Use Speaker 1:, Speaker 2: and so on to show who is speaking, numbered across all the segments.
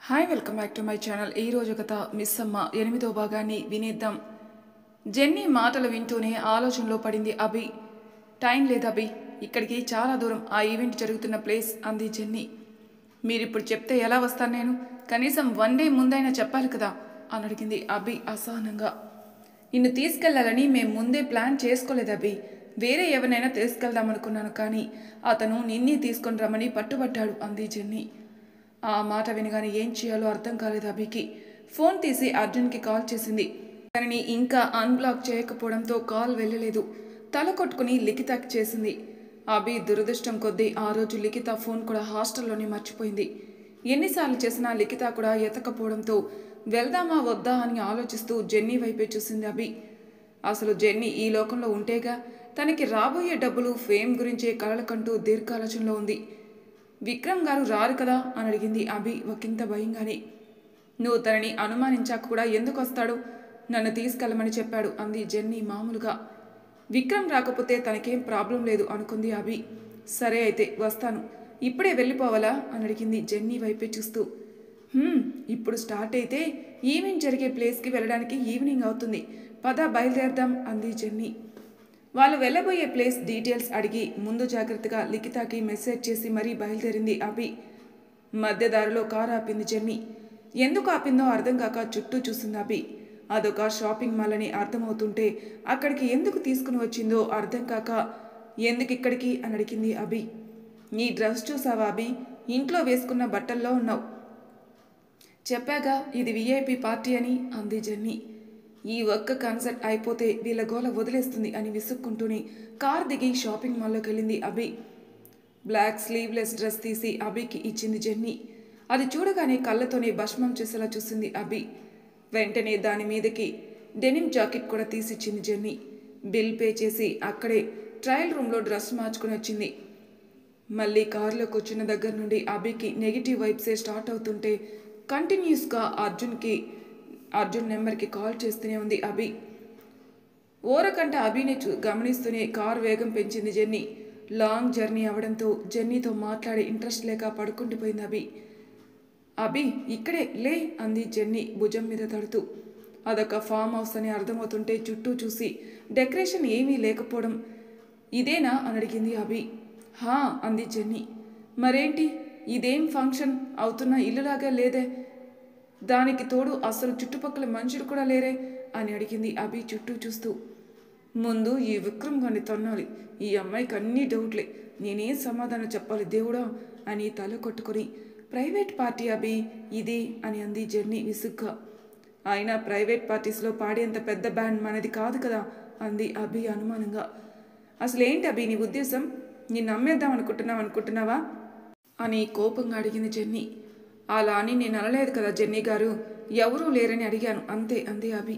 Speaker 1: Hi welcome back to my channel. ఈ రోజు కథ మిస్ అమ్మ 8వ భాగాన్ని వినేద్దాం. జెన్నీ మాటలు వింటూనే ఆలోచనలో పడింది అభి. టైం లేదు అభి, ఇక్కడికి చాలా దూరం ఆ ఈవెంట్ జరుగుతున్న ప్లేస్ అంది జెన్నీ. మీరిప్పుడు చెప్తే ఎలా వస్తాను నేను? కనీసం 1 డే ముందైనా చెప్పాలి కదా అని అడిగింది అభి అసహనంగా. నిన్ను తీసుకెళ్లాలని మేము ముందే ప్లాన్ చేసుకోలేదు అభి. వేరే ఎవరినైనా తీసుకెళ్దామనుకున్నాను, కానీ అతను నిన్నే తీసుకొని రమ్మని పట్టుబట్టాడు అంది జెన్నీ. ఆ మాట వినగానే ఏం చేయాలో అర్థం కాలేదు అభికి. ఫోన్ తీసి అర్జున్కి కాల్ చేసింది. తనని ఇంకా అన్బ్లాక్ చేయకపోవడంతో కాల్ వెళ్ళలేదు. తల కొట్టుకుని లిఖితకి చేసింది. అభి దురదృష్టం కొద్దీ ఆ రోజు లిఖిత ఫోన్ కూడా హాస్టల్లోనే మర్చిపోయింది. ఎన్నిసార్లు చేసినా లిఖిత కూడా ఎతకపోవడంతో వెళ్దామా వద్దా అని ఆలోచిస్తూ జెన్నీ వైపే చూసింది అభి. అసలు జెన్నీ ఈ లోకంలో ఉంటేగా తనకి రాబోయే డబ్బులు, ఫేమ్ గురించే కలలకంటూ దీర్ఘాలోచనలో ఉంది. విక్రమ్ గారు రారు కదా అని అడిగింది అభి ఒకంత భయంగానే. నువ్వు తనని అనుమానించాక కూడా ఎందుకు వస్తాడు? నన్ను తీసుకెళ్ళమని చెప్పాడు అంది జెన్నీ మామూలుగా. విక్రమ్ రాకపోతే తనకేం ప్రాబ్లం లేదు అనుకుంది అభి. సరే అయితే వస్తాను. ఇప్పుడే వెళ్ళిపోవాలా అని అడిగింది జెన్నీ వైపే చూస్తూ. ఇప్పుడు స్టార్ట్ అయితే ఈవెంట్ జరిగే ప్లేస్కి వెళ్ళడానికి ఈవినింగ్ అవుతుంది. పద బయలుదేరదాం అంది జెన్నీ. వాళ్ళు వెళ్ళబోయే ప్లేస్ డీటెయిల్స్ అడిగి ముందు జాగ్రత్తగా లిఖితకి మెసేజ్ చేసి మరీ బయలుదేరింది అభి. మధ్యదారిలో కారు ఆపింది జెన్నీ. ఎందుకు ఆపిందో అర్థం కాక చుట్టూ చూసింది అభి. అదొక షాపింగ్ మాల్ అని అర్థమవుతుంటే అక్కడికి ఎందుకు తీసుకుని వచ్చిందో అర్థం కాక ఎందుకు ఇక్కడికి అని అడిగింది అభి. నీ డ్రెస్ చూసావా అభి? ఇంట్లో వేసుకున్న బట్టల్లో ఉన్నావు. చెప్పాగా ఇది విఐపి పార్టీ అని అంది జెన్నీ. ఈ ఒక్క కాన్సర్ట్ అయిపోతే వీళ్ళ గోల వదిలేస్తుంది అని విసుక్కుంటూనే కార్ దిగి షాపింగ్ మాల్లోకి వెళ్ళింది అభి. బ్లాక్ స్లీవ్లెస్ డ్రెస్ తీసి అభికి ఇచ్చింది జెన్నీ. అది చూడగానే కళ్ళతోనే భస్మం చేసేలా చూసింది అభి. వెంటనే దాని మీదకి డెనిమ్ జాకెట్ కూడా తీసిచ్చింది జెన్నీ. బిల్ పే చేసి అక్కడే ట్రయల్ రూమ్లో డ్రెస్ మార్చుకుని వచ్చింది. మళ్ళీ కారులో కూర్చున్న దగ్గర నుండి అభికి నెగిటివ్ వైబ్సే స్టార్ట్ అవుతుంటే కంటిన్యూస్గా అర్జున్ నెంబర్కి కాల్ చేస్తూనే ఉంది అభి. ఓరకంట అభిని గమనిస్తూనే కారు వేగం పెంచింది జెన్నీ. లాంగ్ జర్నీ అవడంతో జెన్నీతో మాట్లాడే ఇంట్రెస్ట్ లేక పడుకుండిపోయింది అభి. అభి ఇక్కడే లే అంది జెన్నీ భుజం మీద తడుతూ. అదొక ఫామ్ హౌస్ అని అర్థమవుతుంటే చుట్టూ చూసి డెకరేషన్ ఏమీ లేకపోవడం. ఇదేనా అని అడిగింది అభి. హా అంది జెన్నీ. మరేంటి, ఇదేం ఫంక్షన్ అవుతున్న ఇల్లులాగా లేదే, దానికి తోడు అసలు చుట్టుపక్కల మనుషులు కూడా లేరే అని అడిగింది అభి చుట్టూ చూస్తూ. ముందు ఈ విక్రమ్ గారిని తన్నాలి. ఈ అమ్మాయికి అన్నీ డౌట్లే. నేనేం సమాధానం చెప్పాలి దేవుడా అని తల కొట్టుకుని. ప్రైవేట్ పార్టీ అభి ఇది అని అంది జెన్నీ విసుగ్గా. అయినా ప్రైవేట్ పార్టీస్లో పాడేంత పెద్ద బ్యాండ్ మనది కాదు కదా అంది అభి అనుమానంగా. అసలేంటి అభి నీ ఉద్దేశం? నిన్ను నమ్మేద్దాం అనుకుంటున్నావా అని కోపంగా అడిగింది జెన్నీ. అలా అని నేను అనలేదు కదా జెన్నీ గారు, ఎవరూ లేరని అడిగాను అంతే అంది అభి.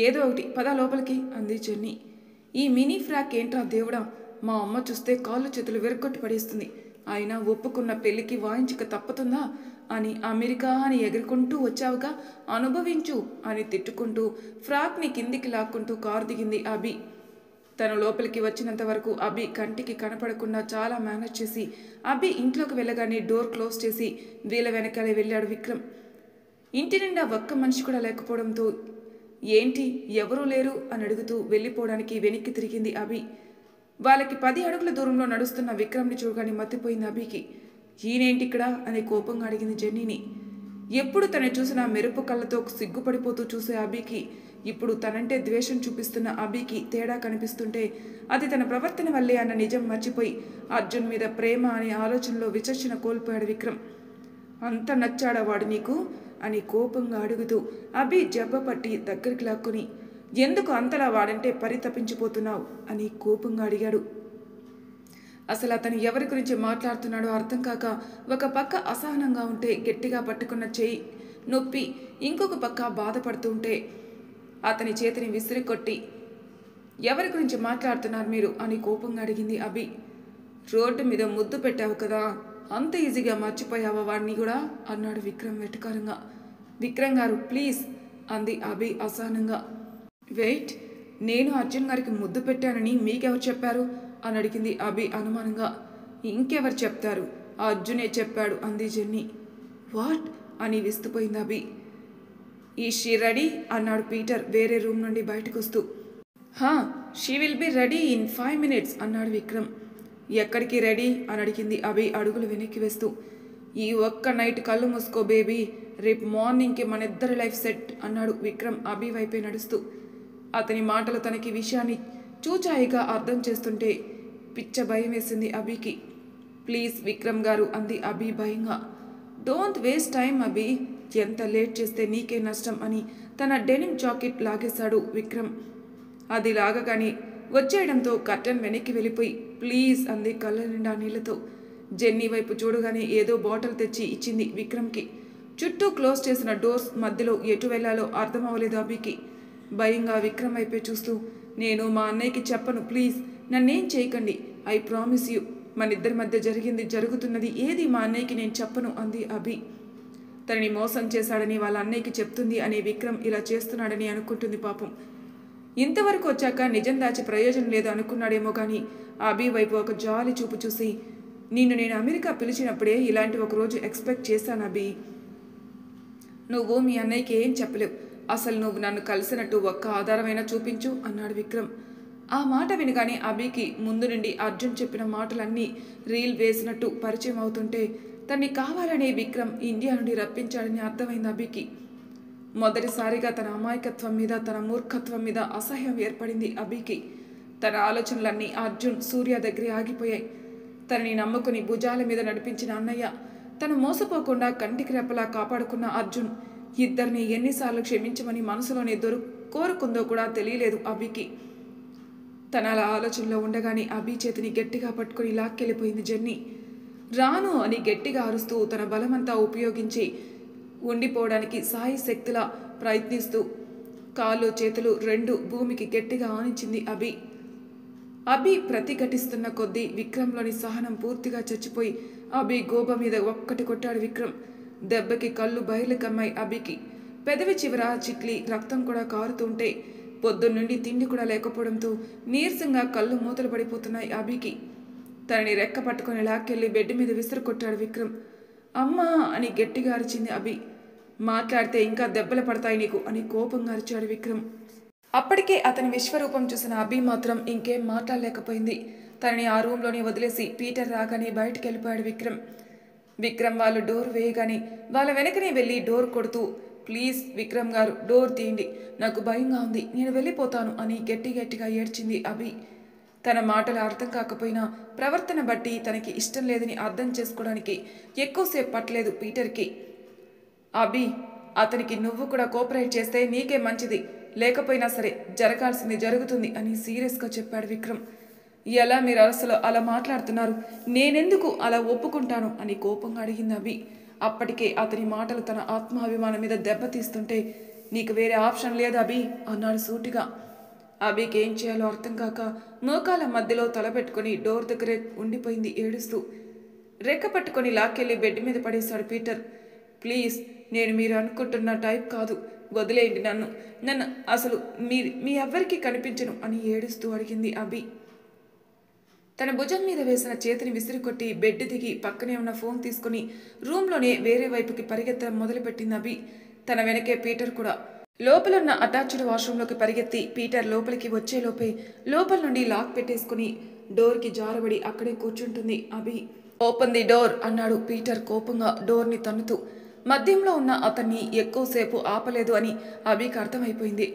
Speaker 1: ఏదో ఒకటి పద లోపలికి అంది జెన్నీ. ఈ మినీ ఫ్రాక్ ఏంట్రా దేవుడా, మా అమ్మ చూస్తే కాళ్ళు చేతులు విరగొట్టి పడేస్తుంది. అయినా ఒప్పుకున్న పెళ్లికి వాయించక తప్పుతుందా అని అమెరికా అని ఎగురుకుంటూ వచ్చావుగా, అనుభవించు అని తిట్టుకుంటూ ఫ్రాక్ని కిందికి లాక్కుంటూ కారు దిగింది అభి. తను లోపలికి వచ్చినంత వరకు అభి కంటికి కనపడకుండా చాలా మేనేజ్ చేసి అభి ఇంట్లోకి వెళ్ళగానే డోర్ క్లోజ్ చేసి వీళ్ళ వెనకాలే వెళ్ళాడు విక్రమ్. ఇంటి నిండా ఒక్క మనిషి కూడా లేకపోవడంతో ఏంటి ఎవరూ లేరు అని అడుగుతూ వెళ్ళిపోవడానికి వెనక్కి తిరిగింది అభి. వాళ్ళకి 10 అడుగుల దూరంలో నడుస్తున్న విక్రమ్ని చూడగానే మత్తిపోయింది అభికి. ఈయనేంటి ఇక్కడ అని కోపంగా అడిగింది జెన్నీని. ఎప్పుడు తను చూసిన మెరుపు కళ్ళతో సిగ్గుపడిపోతూ చూసే అభికి ఇప్పుడు తనంటే ద్వేషం చూపిస్తున్న అభికి తేడా కనిపిస్తుంటే అది తన ప్రవర్తన వల్లే అన్న నిజం మర్చిపోయి అర్జున్ మీద ప్రేమ అనే ఆలోచనలో విచక్షణ కోల్పోయాడు విక్రమ్. అంత నచ్చాడా వాడు నీకు అని కోపంగా అడుగుతూ అభి జబ్బ పట్టి దగ్గరికి లాక్కుని ఎందుకు అంతలా వాడంటే పరితపించిపోతున్నావు అని కోపంగా అడిగాడు. అసలు అతను ఎవరి గురించి మాట్లాడుతున్నాడో అర్థం కాక ఒక పక్క అసహనంగా ఉంటే గట్టిగా పట్టుకున్న చేయి నొప్పి ఇంకొక పక్క బాధపడుతుంటే అతని చేతిని విసిరి కొట్టి ఎవరి గురించి మాట్లాడుతున్నారు మీరు అని కోపంగా అడిగింది అభి. రోడ్డు మీద ముద్దు పెట్టావు కదా, అంత ఈజీగా మర్చిపోయావా వాడిని కూడా అన్నాడు విక్రమ్ వెటకారంగా. విక్రమ్ గారు ప్లీజ్ అంది అభి అసహనంగా. వెయిట్, నేను అర్జున్ గారికి ముద్దు పెట్టానని మీకెవరు చెప్పారు అని అడిగింది అభి అనుమానంగా. ఇంకెవరు చెప్తారు, అర్జునే చెప్పాడు అంది జెన్నీ. వాట్ అని విస్తుపోయింది అభి. ఈ షీ రెడీ అన్నాడు పీటర్ వేరే రూమ్ నుండి బయటకు వస్తూ. హా, she will be ready in 5 minutes అన్నాడు విక్రమ్. ఎక్కడికి రెడీ అని అడిగింది అభి అడుగులు వెనక్కి వేస్తూ. ఈ ఒక్క నైట్ కళ్ళు మూసుకో బేబీ, రేపు మార్నింగ్కి మన ఇద్దరి లైఫ్ సెట్ అన్నాడు విక్రమ్ అభి వైపే నడుస్తూ. అతని మాటలు తనకి విషయాన్ని చూచాయిగా అర్థం చేస్తుంటే పిచ్చ భయం వేసింది అభికి. ప్లీజ్ విక్రమ్ గారు అంది అభి భయంగా. డోంట్ వేస్ట్ టైం అభి, ఎంత లేట్ చేస్తే నీకే నష్టం అని తన డెనిమ్ జాకెట్ లాగేశాడు విక్రమ్. అది లాగగాని వచ్చేయడంతో కర్టన్ వెనక్కి వెళ్ళిపోయి ప్లీజ్ అంది కళ్ళ నిండా నీళ్లతో. జెన్నీ వైపు చూడగానే ఏదో బాటిల్ తెచ్చి ఇచ్చింది విక్రమ్కి. చుట్టూ క్లోజ్ చేసిన డోర్స్ మధ్యలో ఎటు వెళ్లాలో అర్థం అవ్వలేదు అభికి. భయంగా విక్రమ్ వైపే చూస్తూ నేను మా అన్నయ్యకి చెప్పను, ప్లీజ్ నన్నేం చేయకండి, ఐ ప్రామిస్ యూ, మన ఇద్దరి మధ్య జరిగింది జరుగుతున్నది ఏది మా అన్నయ్యకి నేను చెప్పను అంది అభి. తనని మోసం చేశాడని వాళ్ళ అన్నయ్యకి చెప్తుంది అని విక్రమ్ ఇలా చేస్తున్నాడని అనుకుంటుంది పాపం. ఇంతవరకు వచ్చాక నిజం దాచి ప్రయోజనం లేదు అనుకున్నాడేమో కానీ అభి వైపు ఒక జాలి చూపు చూసి నిన్ను నేను అమెరికా పిలిచినప్పుడే ఇలాంటి ఒక రోజు ఎక్స్పెక్ట్ చేశాను అభి. నువ్వు మీ అన్నయ్యకి ఏం చెప్పలేవు, అసలు నువ్వు నన్ను కలిసినట్టు ఒక్క ఆధారమైనా చూపించు అన్నాడు విక్రమ్. ఆ మాట వినగానే అభికి ముందు నుండి అర్జున్ చెప్పిన మాటలన్నీ రీల్ వేసినట్టు పరిచయం అవుతుంటే తన్ని కావాలనే విక్రమ్ ఇండియా నుండి రప్పించాడని అర్థమైంది అభికి. మొదటిసారిగా తన అమాయకత్వం మీద తన మూర్ఖత్వం మీద అసహ్యం ఏర్పడింది అభికి. తన ఆలోచనలన్నీ అర్జున్ సూర్య దగ్గరే ఆగిపోయాయి. తనని నమ్ముకుని భుజాల మీద నడిపించిన అన్నయ్య, తను మోసపోకుండా కంటికి రెప్పలా కాపాడుకున్న అర్జున్, ఇద్దరిని ఎన్నిసార్లు క్షమించమని మనసులోనే కోరుకుందో కూడా తెలియలేదు అభికి. తన అలా ఆలోచనలో ఉండగానే అభి చేతిని గట్టిగా పట్టుకుని లాక్కెళ్ళిపోయింది జెన్నీ. రాను అని గట్టిగా అరుస్తూ తన బలమంతా ఉపయోగించి ఉండిపోవడానికి సాయి శక్తిలా ప్రయత్నిస్తూ కాళ్ళు చేతులు రెండు భూమికి గట్టిగా ఆనించింది అభి. అభి ప్రతిఘటిస్తున్న కొద్దీ విక్రమ్లోని సహనం పూర్తిగా చచ్చిపోయి అభి గోబ మీద ఒక్కటి కొట్టాడు విక్రమ్. దెబ్బకి కళ్ళు బయలు కమ్మాయి అభికి. పెదవి చివర చిట్లి రక్తం కూడా కారుతుంటే పొద్దున్నుండి తిండి కూడా లేకపోవడంతో నీరసంగా కళ్ళు మూతలు పడిపోతున్నాయి అభికి. తనని రెక్క పట్టుకుని లాక్కెళ్ళి బెడ్ మీద విసిరు కొట్టాడు విక్రమ్. అమ్మా అని గట్టిగా అరిచింది అభి. మాట్లాడితే ఇంకా దెబ్బలు పడతాయి నీకు అని కోపంగా అరిచాడు విక్రమ్. అప్పటికే అతని విశ్వరూపం చూసిన అభి మాత్రం ఇంకేం మాట్లాడలేకపోయింది. తనని ఆ రూమ్లోనే వదిలేసి పీటర్ రాగానే బయటికి వెళ్ళిపోయాడు విక్రమ్. విక్రమ్ వాళ్ళు డోర్ వేయగానే వాళ్ళ వెనకనే వెళ్ళి డోర్ కొడుతూ ప్లీజ్ విక్రమ్ గారు డోర్ తీయండి, నాకు భయంగా ఉంది, నేను వెళ్ళిపోతాను అని గట్టిగా ఏడ్చింది అభి. తన మాటలు అర్థం కాకపోయినా ప్రవర్తన బట్టి తనకి ఇష్టం లేదని అర్థం చేసుకోవడానికి ఎక్కువసేపు పట్టలేదు పీటర్కి. అభి, అతనికి నువ్వు కూడా కోఆపరేట్ చేస్తే నీకే మంచిది, లేకపోయినా సరే జరగాల్సింది జరుగుతుంది అని సీరియస్గా చెప్పాడు విక్రమ్. ఎలా మీరు అసలు అలా మాట్లాడుతున్నారు, నేనెందుకు అలా ఒప్పుకుంటాను అని కోపంగా అడిగింది అభి. అప్పటికే అతని మాటలు తన ఆత్మాభిమానం మీద దెబ్బతీస్తుంటే నీకు వేరే ఆప్షన్ లేదు అభి అన్నాడు సూటిగా. అభికి ఏం చేయాలో అర్థం కాక మోకాల మధ్యలో తలపెట్టుకుని డోర్ దగ్గరే ఉండిపోయింది ఏడుస్తూ. రెక్క పట్టుకొని లాక్కెళ్ళి బెడ్ మీద పడేశాడు పీటర్. ప్లీజ్, నేను మీరు అనుకుంటున్న టైప్ కాదు, వదిలేయండి నన్ను అసలు మీ ఎవ్వరికీ కనిపించను అని ఏడుస్తూ అడిగింది అభి. తన భుజం మీద వేసిన చేతిని విసిరికొట్టి బెడ్ దిగి పక్కనే ఉన్న ఫోన్ తీసుకుని రూమ్లోనే వేరే వైపుకి పరిగెత్తడం మొదలుపెట్టింది అభి. తన వెనకే పీటర్ కూడా. లోపలున్న అటాచ్డ్ వాష్రూమ్లోకి పరిగెత్తి పీటర్ లోపలికి వచ్చేలోపే లోపల నుండి లాక్ పెట్టేసుకుని డోర్కి జారబడి అక్కడే కూర్చుంటుంది అభి. ఓపెన్ ది డోర్ అన్నాడు పీటర్ కోపంగా డోర్ని తన్నుతూ. మధ్యంలో ఉన్న అతన్ని ఎక్కువసేపు ఆపలేదు అని అభికి అర్థమైపోయింది.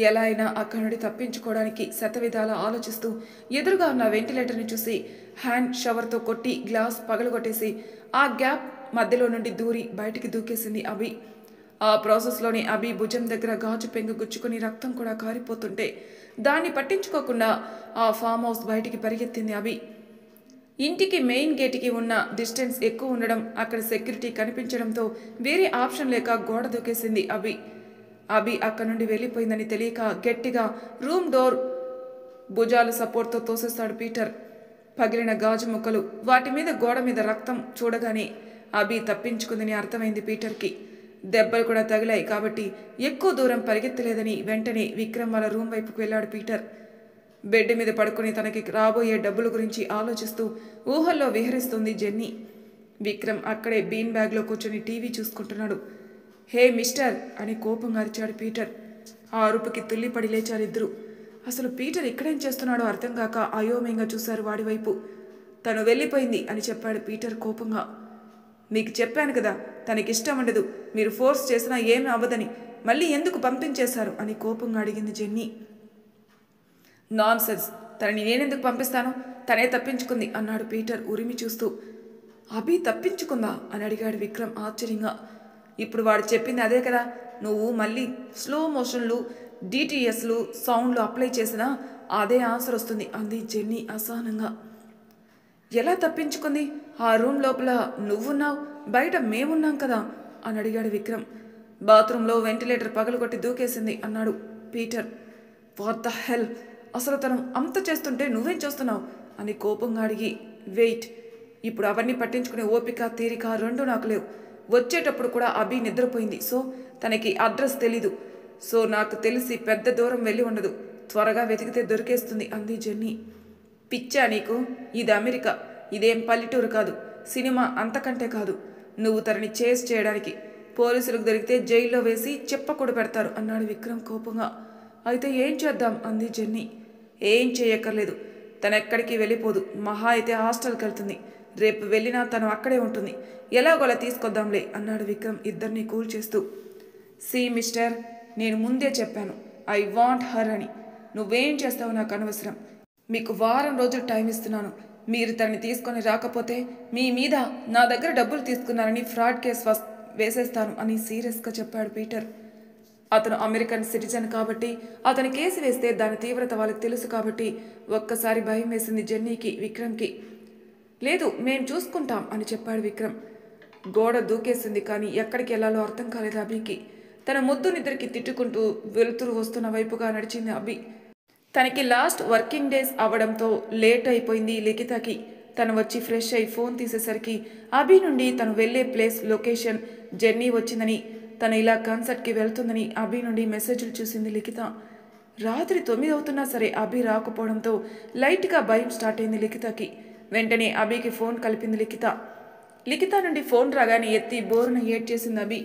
Speaker 1: ఎలా అయినా అక్కడి నుండి తప్పించుకోవడానికి శతవిధాలా ఆలోచిస్తూ ఎదురుగా ఉన్న వెంటిలేటర్ని చూసి హ్యాండ్ షవర్తో కొట్టి గ్లాస్ పగలగొట్టేసి ఆ గ్యాప్ మధ్యలో నుండి దూరి బయటికి దూకేసింది అభి. ఆ ప్రాసెస్లోనే అభి భుజం దగ్గర గాజు పెంగు గుచ్చుకుని రక్తం కూడా కారిపోతుంటే దాన్ని పట్టించుకోకుండా ఆ ఫామ్ హౌస్ బయటికి పరిగెత్తింది అభి. ఇంటికి మెయిన్ గేట్కి ఉన్న డిస్టెన్స్ ఎక్కువ ఉండడం, అక్కడ సెక్యూరిటీ కనిపించడంతో వేరే ఆప్షన్ లేక గోడ దూకేసింది అభి. అభి అక్కడి నుండి వెళ్ళిపోయిందని తెలియక గట్టిగా రూమ్ డోర్ భుజాలు సపోర్ట్తో తోసేస్తాడు పీటర్. పగిలిన గాజు ముక్కలు, వాటి మీద గోడ మీద రక్తం చూడగానే అభి తప్పించుకుందని అర్థమైంది పీటర్కి. దెబ్బలు కూడా తగిలాయి కాబట్టి ఎక్కువ దూరం పరిగెత్తలేదని వెంటనే విక్రమ్ వాళ్ళ రూమ్ వైపుకు వెళ్ళాడు పీటర్. బెడ్ మీద పడుకుని తనకి రాబోయే డబ్బుల గురించి ఆలోచిస్తూ ఊహల్లో విహరిస్తుంది జెన్నీ. విక్రమ్ అక్కడే బీన్ బ్యాగ్లో కూర్చొని టీవీ చూసుకుంటున్నాడు. హే మిస్టర్ అని కోపంగా అరిచాడు పీటర్. ఆ అరుపుకి తుల్లిపడి లేచారు ఇద్దరు. అసలు పీటర్ ఇక్కడేం చేస్తున్నాడో అర్థం కాక అయోమయంగా చూశారు వాడి వైపు. తను వెళ్ళిపోయింది అని చెప్పాడు పీటర్ కోపంగా. మీకు చెప్పాను కదా, తనకిష్టం ఉండదు, మీరు ఫోర్స్ చేసినా ఏమీ అవ్వదని, మళ్ళీ ఎందుకు పంపించేశారు అని కోపంగా అడిగింది జెన్నీ. నాన్సెన్స్, తనని నేనెందుకు పంపిస్తాను, తనే తప్పించుకుంది అన్నాడు పీటర్ ఉరిమి చూస్తూ. అభి తప్పించుకుందా అని అడిగాడు విక్రమ్ ఆశ్చర్యంగా. ఇప్పుడు వాడు చెప్పింది అదే కదా, నువ్వు మళ్ళీ స్లో మోషన్లు డిటిఎస్లు సౌండ్లు అప్లై చేసినా అదే ఆన్సర్ వస్తుంది అంది జెన్నీ అసహనంగా. ఎలా తప్పించుకుంది? ఆ రూమ్ లోపల నువ్వున్నావు, బయట మేమున్నాం కదా అని అడిగాడు విక్రమ్. బాత్రూంలో వెంటిలేటర్ పగలగొట్టి దూకేసింది అన్నాడు పీటర్. వాట్ ద హెల్, అసలు తను అంత చేస్తుంటే నువ్వేం చేస్తున్నావు అని కోపంగా అడిగి, వెయిట్, ఇప్పుడు అవన్నీ పట్టించుకునే ఓపిక తీరిక రెండు నాకు లేవు. వచ్చేటప్పుడు కూడా అభి నిద్రపోయింది, సో తనకి అడ్రస్ తెలీదు, సో నాకు తెలిసి పెద్ద దూరం వెళ్ళి ఉండదు, త్వరగా వెతికితే దొరికేస్తుంది అంది జెన్నీ. పిచ్చా నీకు? ఇది అమెరికా, ఇదేం పల్లెటూరు కాదు, సినిమా అంతకంటే కాదు. నువ్వు తనని చేస్ చేయడానికి పోలీసులకు దొరికితే జైల్లో వేసి చెప్పకూడ పెడతారు అన్నాడు విక్రమ్ కోపంగా. అయితే ఏం చేద్దాం అంది జెన్నీ. ఏం చేయక్కర్లేదు, తనెక్కడికి వెళ్ళిపోదు, మహా అయితే హాస్టల్కి వెళ్తుంది, రేపు వెళ్ళినా తను అక్కడే ఉంటుంది, ఎలాగోలా తీసుకొద్దాంలే అన్నాడు విక్రమ్ ఇద్దరిని కూల్ చేస్తూ. సి మిస్టర్, నేను ముందే చెప్పాను ఐ వాంట్ హర్ అని, నువ్వేం చేస్తావో నాకు అనవసరం, మీకు వారం రోజులు టైం ఇస్తున్నాను, మీరు తనని తీసుకొని రాకపోతే మీ మీద నా దగ్గర డబ్బులు తీసుకున్నారని ఫ్రాడ్ కేసు వేసేస్తాను అని సీరియస్గా చెప్పాడు పీటర్. అతను అమెరికన్ సిటిజన్ కాబట్టి అతని కేసు వేస్తే దాని తీవ్రత వాళ్ళకి తెలుసు కాబట్టి ఒక్కసారి భయం వేసింది జెన్నీకి విక్రమ్కి. లేదు, మేం చూసుకుంటాం అని చెప్పాడు విక్రమ్. గోడ దూకేసింది కానీ ఎక్కడికి వెళ్ళాలో అర్థం కాలేదు అభికి. తన ముద్దు నిద్రకి తిట్టుకుంటూ వెలుతురు వస్తున్న వైపుగా నడిచింది అభి. తనకి లాస్ట్ వర్కింగ్ డేస్ అవడంతో లేట్ అయిపోయింది లిఖితకి. తను వచ్చి ఫ్రెష్ అయి ఫోన్ తీసేసరికి అభి నుండి తను వెళ్లే ప్లేస్ లొకేషన్ జెన్నీ వచ్చిందని, తను ఇలా కన్సర్ట్కి వెళ్తుందని అభి నుండి మెసేజ్లు చూసింది లిఖిత. రాత్రి 9 అవుతున్నా సరే అభి రాకపోవడంతో లైట్గా భయం స్టార్ట్ అయింది లిఖితకి. వెంటనే అభికి ఫోన్ కలిపింది లిఖిత. లిఖిత నుండి ఫోన్ రాగానే ఎత్తి బోరున ఏడ్చేసింది అభి.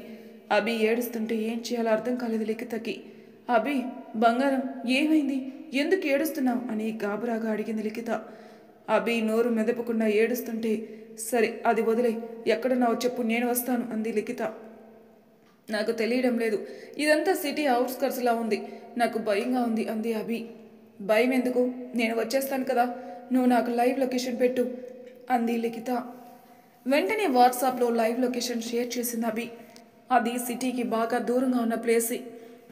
Speaker 1: అభి ఏడుస్తుంటే ఏం చేయాలో అర్థం కాలేదు లిఖితకి. అభి బంగారం, ఏమైంది, ఎందుకు ఏడుస్తున్నావు అని గాబరాగా అడిగింది లిఖిత. అభి నోరు మెదపకుండా ఏడుస్తుంటే, సరే అది వదిలే, ఎక్కడున్నావో చెప్పు, నేను వస్తాను అంది లిఖిత. నాకు తెలియడం లేదు, ఇదంతా సిటీ అవుట్స్కర్ట్స్లా ఉంది, నాకు భయంగా ఉంది అంది అభి. భయం ఎందుకు, నేను వచ్చేస్తాను కదా, నువ్వు నాకు లైవ్ లొకేషన్ పెట్టు అంది లిఖిత. వెంటనే వాట్సాప్లో లైవ్ లొకేషన్ షేర్ చేసింది అభి. అది సిటీకి బాగా దూరంగా ఉన్న ప్లేస్.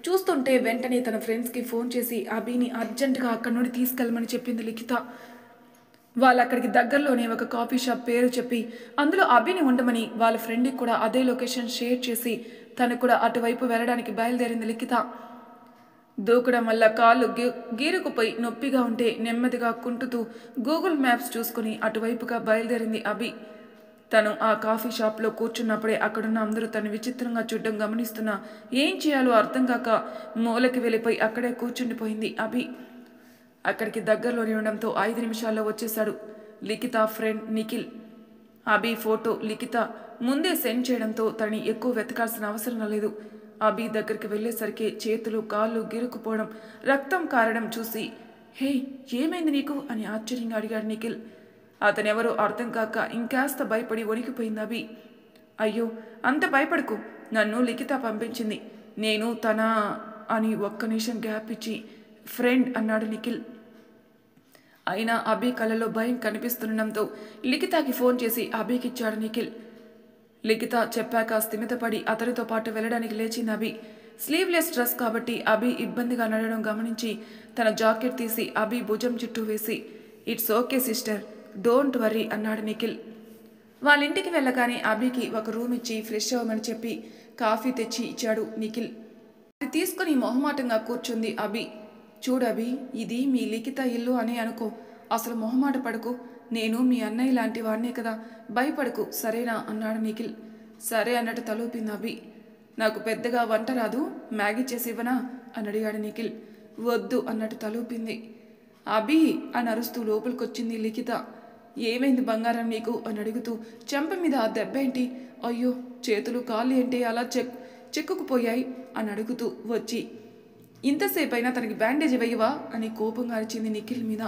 Speaker 1: చూస్తుంటే వెంటనే తన ఫ్రెండ్స్కి ఫోన్ చేసి అభిని అర్జెంటుగా అక్కడి నుండి తీసుకెళ్ళమని చెప్పింది లిఖిత. వాళ్ళు అక్కడికి దగ్గరలోనే ఒక కాఫీ షాప్ పేరు చెప్పి అందులో అభిని ఉండమని వాళ్ళ ఫ్రెండ్కి కూడా అదే లొకేషన్ షేర్ చేసి తను కూడా అటువైపు వెళ్ళడానికి బయలుదేరింది లిఖిత. దూకడం వల్ల కాళ్ళు గీరుకుపోయి నొప్పిగా ఉంటే నెమ్మదిగా కుంటుతూ గూగుల్ మ్యాప్స్ చూసుకుని అటువైపుగా బయలుదేరింది అభి. తను ఆ కాఫీ షాప్లో కూర్చున్నప్పుడే అక్కడున్న అందరూ తను విచిత్రంగా చూడడం గమనిస్తున్నా ఏం చేయాలో అర్థం కాక మూలకి వెళ్ళిపోయి అక్కడే కూర్చుండిపోయింది అభి. అక్కడికి దగ్గరలోనే ఉండడంతో 5 నిమిషాల్లో వచ్చేశాడు లిఖిత ఫ్రెండ్ నిఖిల్. అభి ఫోటో లిఖిత ముందే సెండ్ చేయడంతో తనని ఎక్కువ వెతకాల్సిన అవసరం లేదు. అభి దగ్గరికి వెళ్ళేసరికి చేతులు కాళ్ళు గిరుకుపోవడం, రక్తం కారడం చూసి, హే ఏమైంది నీకు అని ఆశ్చర్యంగా అడిగాడు నిఖిల్. అతనెవరో అర్థం కాక ఇంకాస్త భయపడి వణికిపోయింది అభి. అయ్యో అంత భయపడకు, నన్ను లిఖిత పంపించింది, నేను తన అని ఒక్క నిమిషం గ్యాప్ ఇచ్చి ఫ్రెండ్ అన్నాడు నిఖిల్. అయినా అభి కళ్ళలో భయం కనిపిస్తుండడంతో లిఖితకి ఫోన్ చేసి అభికిచ్చాడు నిఖిల్. లిఖిత చెప్పాక స్థిమితపడి అతనితో పాటు వెళ్ళడానికి లేచింది అభి. స్లీవ్లెస్ డ్రెస్ కాబట్టి అభి ఇబ్బందిగా నడవడం గమనించి తన జాకెట్ తీసి అభి భుజం చుట్టూ వేసి, it's okay sister, don't worry అన్నాడు నిఖిల్. వాళ్ళ ఇంటికి వెళ్ళగానే అభికి ఒక రూమ్ ఇచ్చి ఫ్రెష్ అవ్వమని చెప్పి కాఫీ తెచ్చి ఇచ్చాడు నిఖిల్. అది తీసుకుని మొహమాటంగా కూర్చుంది అభి. చూడభి, ఇది మీ లిఖిత ఇల్లు అని అనుకో, అసలు మొహమాట పడకు, నేను మీ అన్నయ్య లాంటి వాడినే కదా, భయపడకు సరేనా అన్నాడు నిఖిల్. సరే అన్నట్టు తలూపింది అభి. నాకు పెద్దగా వంట రాదు, మ్యాగీ చేసి ఇవ్వనా అని అడిగాడు నిఖిల్. వద్దు అన్నట్టు తలూపింది. అభి అని అరుస్తూ లోపలికొచ్చింది లిఖిత. ఏమైంది బంగారం నీకు అని అడుగుతూ చెంప మీద ఆ దెబ్బేంటి, అయ్యో చేతులు కాళ్ళు ఏంటి అలా చెక్కుకుపోయాయి అని అడుగుతూ వచ్చి ఇంతసేపు అయినా తనకి బ్యాండేజ్ వేయవా అని కోపంగా అరిచింది నిఖిల్ మీద.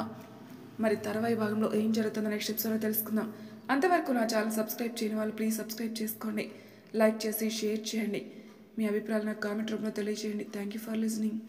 Speaker 1: మరి తర్వాయి భాగంలో ఏం జరుగుతుందో నెక్స్ట్ ఎపిసోడ్లో తెలుసుకుందాం. అంతవరకు నా ఛానల్ సబ్స్క్రైబ్ చేయని వాళ్ళు ప్లీజ్ సబ్స్క్రైబ్ చేసుకోండి, లైక్ చేసి షేర్ చేయండి, మీ అభిప్రాయాలు నాకు కామెంట్ రూపంలో తెలియజేయండి. Thank you for listening.